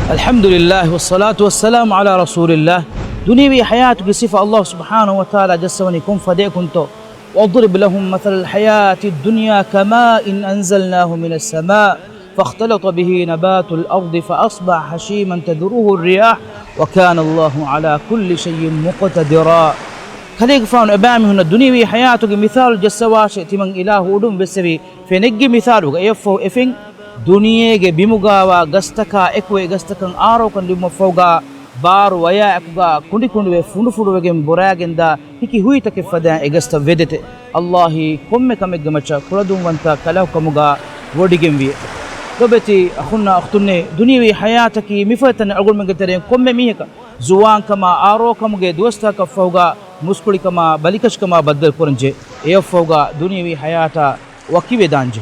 الحمد لله والصلاة والسلام على رسول الله. دنيوي حياتك صفة الله سبحانه وتعالى جسوني كن فدي كنتو واضرب لهم مثل الحياة الدنيا كماء إن أنزلناه من السماء فاختلط به نبات الأرض فأصبح هشيما تذروه الرياح وكان الله على كل شيء مقتدرا. خليك فان أبامي هنا دنيوي حياتك مثال جسواش تمن إله ودم بسبي فنجي مثالك يفو إفين دنيا بمغاوا غستكا إكوي غستكا آرو كان لما فوقا بار ويا أكوغا كندي كندي فندو فندو وجم براغن دا هيكي هوي تكفدا إغستا فيدت الله كم كم جمشة كلادون وانتا كلاو كمغا وديجم بي كبتي أخونا أختني دنيوي حياتك مفتن أقول من قترين كم ميهك زوان كما آرو كمغا دوستا كفوقا مسكولي كما بليكش كما بدل كورنجي إيه فوقا دنيوي حياتا وكيف دانجه.